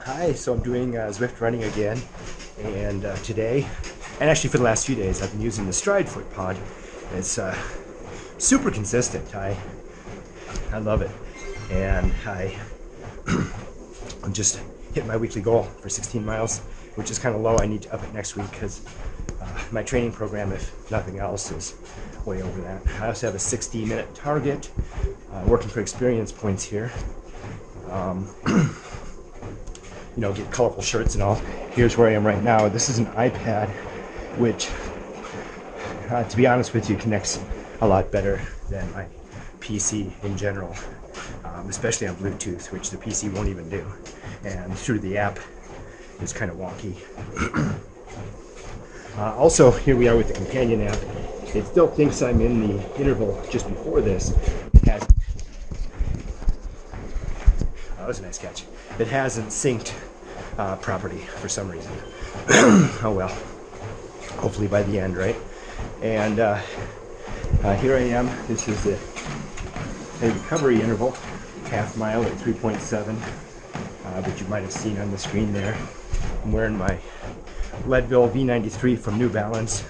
Hi, so I'm doing Zwift Running again, and today, and actually for the last few days, I've been using the Stryd Footpod. It's super consistent. I love it, and I'm just hitting my weekly goal for 16 miles, which is kind of low. I need to up it next week because my training program, if nothing else, is way over that. I also have a 60-minute target, working for experience points here. You know, get colorful shirts and all. Here's where I am right now. This is an iPad, which, to be honest with you, connects a lot better than my PC in general, especially on Bluetooth, which the PC won't even do. And through the app is kind of wonky. Also, here we are with the companion app. It still thinks I'm in the interval just before this. That was a nice catch. It hasn't synced property for some reason. Oh well. Hopefully by the end, right? And here I am. This is the recovery interval, half mile at 3.7, which you might have seen on the screen there. I'm wearing my Leadville V93 from New Balance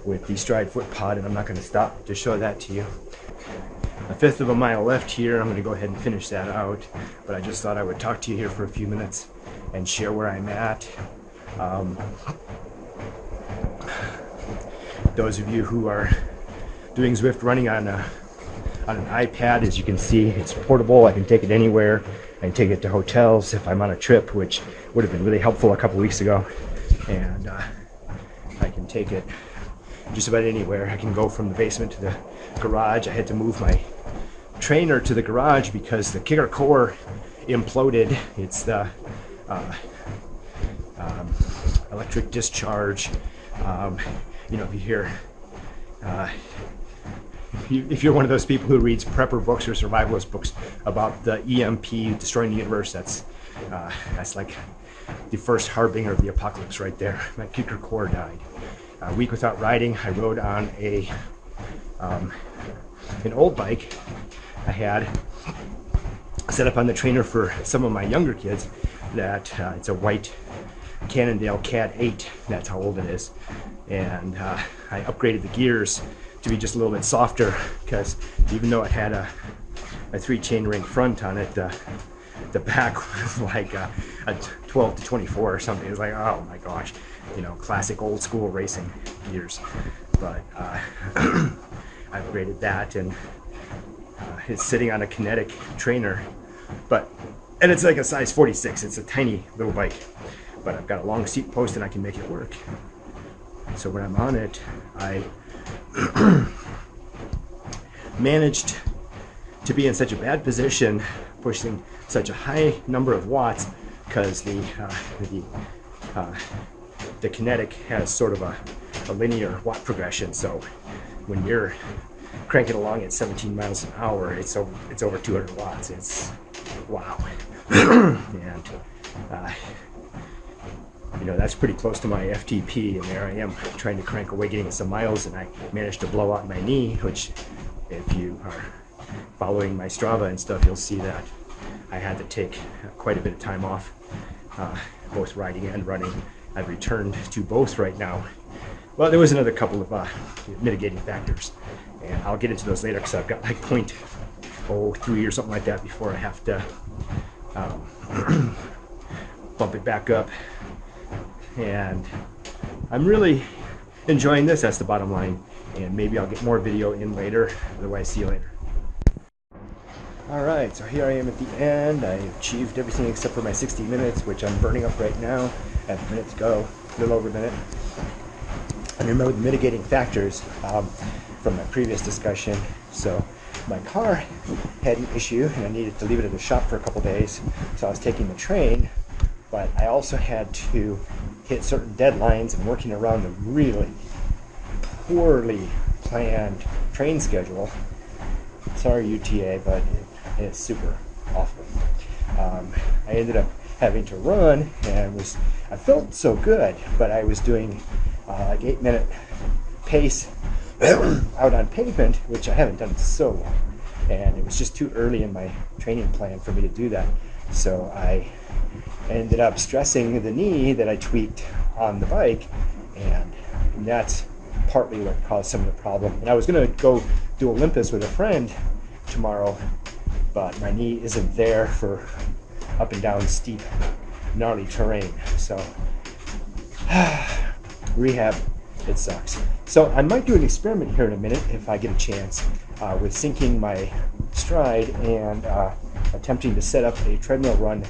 with the Stryd Footpod, and I'm not going to stop to show that to you. A fifth of a mile left here. I'm going to go ahead and finish that out, but I just thought I would talk to you here for a few minutes and share where I'm at. Those of you who are doing Zwift Running on an iPad, as you can see, it's portable. I can take it anywhere. I can take it to hotels if I'm on a trip, which would have been really helpful a couple weeks ago. And I can take it just about anywhere. I can go from the basement to the garage. I had to move my trainer to the garage because the Kickr Core imploded. It's the electric discharge. You know, if you hear, if you're one of those people who reads prepper books or survivalist books about the EMP destroying the universe, that's like the first harbinger of the apocalypse right there. My Kickr Core died. A week without riding. I rode on an old bike I had set up on the trainer for some of my younger kids. That it's a white Canondale CAAD8. That's how old it is. And I upgraded the gears to be just a little bit softer because even though it had a 3-chain ring front on it, the back was like a 12 to 24 or something. It was like, oh my gosh, you know, classic old school racing gears. But I upgraded that, and it's sitting on a Kinetic trainer, and it's like a size 46. It's a tiny little bike, but I've got a long seat post and I can make it work. So when I'm on it, I managed to be in such a bad position, pushing such a high number of watts, because the Kinetic has sort of a linear watt progression. So when you're cranking along at 17 miles an hour, it's over 200 watts. It's wow. And you know, that's pretty close to my FTP, and there I am trying to crank away, getting some miles, and I managed to blow out my knee, which, if you are following my Strava and stuff, you'll see that I had to take quite a bit of time off, both riding and running. I've returned to both right now. Well, there was another couple of mitigating factors, and I'll get into those later because I've got like 0.03 or something like that before I have to bump it back up. And I'm really enjoying this. That's the bottom line. And maybe I'll get more video in later. Otherwise, see you later. All right, so here I am at the end. I achieved everything except for my 60 minutes, which I'm burning up right now. I have a minute to go, a little over a minute. And remember the mitigating factors from my previous discussion. So my car had an issue, and I needed to leave it at the shop for a couple days. So I was taking the train, but I also had to hit certain deadlines and working around a really poorly planned train schedule. Sorry, UTA, but it's super awful. I ended up having to run, and I felt so good, but I was doing like 8-minute pace out on pavement, which I haven't done in so long, and it was just too early in my training plan for me to do that. So I ended up stressing the knee that I tweaked on the bike, and that's partly what caused some of the problem. And I was going to go do Olympus with a friend tomorrow, but my knee isn't there for up and down steep, gnarly terrain. So rehab, it sucks. So I might do an experiment here in a minute if I get a chance with syncing my Stryd and attempting to set up a treadmill run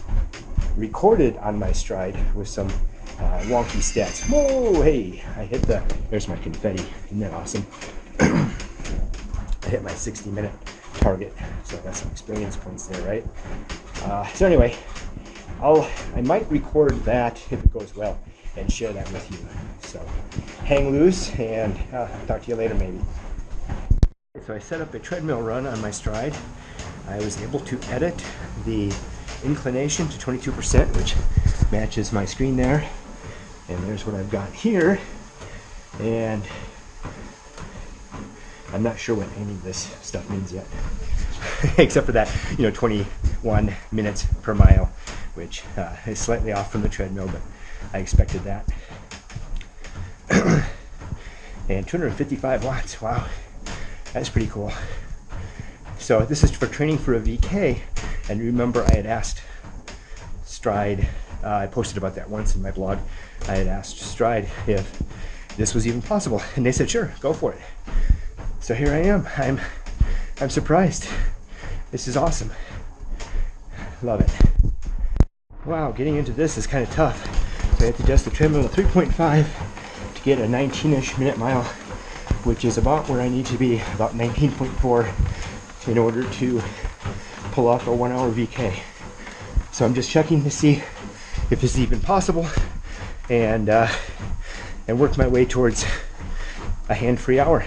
recorded on my Stryd with some wonky stats. Whoa, hey, I hit there's my confetti. Isn't that awesome? I hit my 60-minute target, so I got some experience points there, right? So anyway, I might record that if it goes well and share that with you. So hang loose, and talk to you later maybe. So I set up a treadmill run on my Stryd. I was able to edit the inclination to 22%, which matches my screen there. And there's what I've got here. And I'm not sure what any of this stuff means yet, except for that, 21 minutes per mile, which is slightly off from the treadmill, but I expected that. And 255 watts, wow, that's pretty cool. So this is for training for a VK, and remember I had asked Stryd, I posted about that once in my blog, I had asked Stryd if this was even possible, and they said, sure, go for it. So here I am. I'm surprised. This is awesome. Love it. Wow, getting into this is kind of tough. So I have to adjust the treadmill to 3.5 to get a 19-ish minute mile, which is about where I need to be, about 19.4 in order to pull off a 1 hour VK. So I'm just checking to see if this is even possible, and work my way towards a hand-free hour.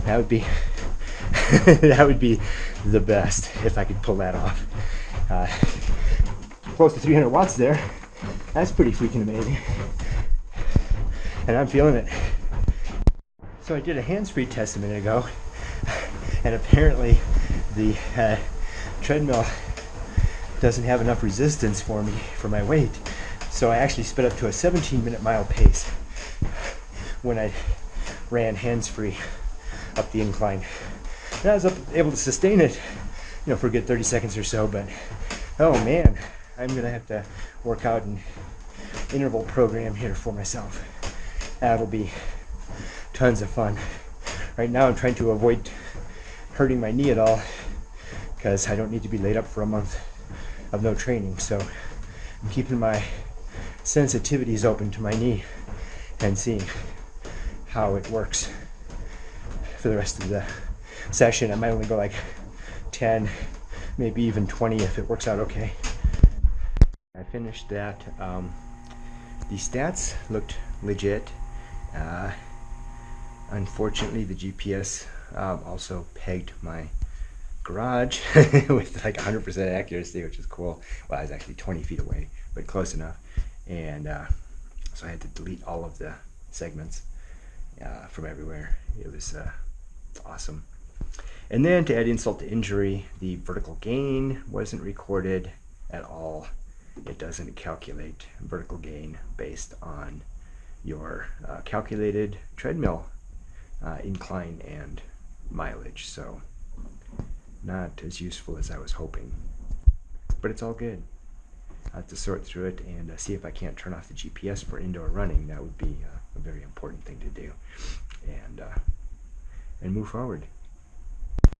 That would be that would be the best if I could pull that off. Close to 300 watts there. That's pretty freaking amazing, and I'm feeling it. So I did a hands-free test a minute ago, and apparently the treadmill doesn't have enough resistance for me for my weight. So I actually sped up to a 17-minute mile pace when I ran hands-free up the incline. And I was able to sustain it, for a good 30 seconds or so, but oh man, I'm gonna have to work out an interval program here for myself. That'll be tons of fun. Right now I'm trying to avoid hurting my knee at all, because I don't need to be laid up for a month of no training. So I'm keeping my sensitivities open to my knee and seeing how it works for the rest of the session. I might only go like 10, maybe even 20 if it works out okay. I finished that. The stats looked legit. Unfortunately, the GPS also pegged my garage with like 100% accuracy, which is cool. Well, I was actually 20 feet away, but close enough. And so I had to delete all of the segments from everywhere. It was awesome. And then to add insult to injury, the vertical gain wasn't recorded at all. It doesn't calculate vertical gain based on your calculated treadmill incline and mileage. So not as useful as I was hoping, but it's all good. I have to sort through it and see if I can't turn off the GPS for indoor running. That would be a very important thing to do, and move forward.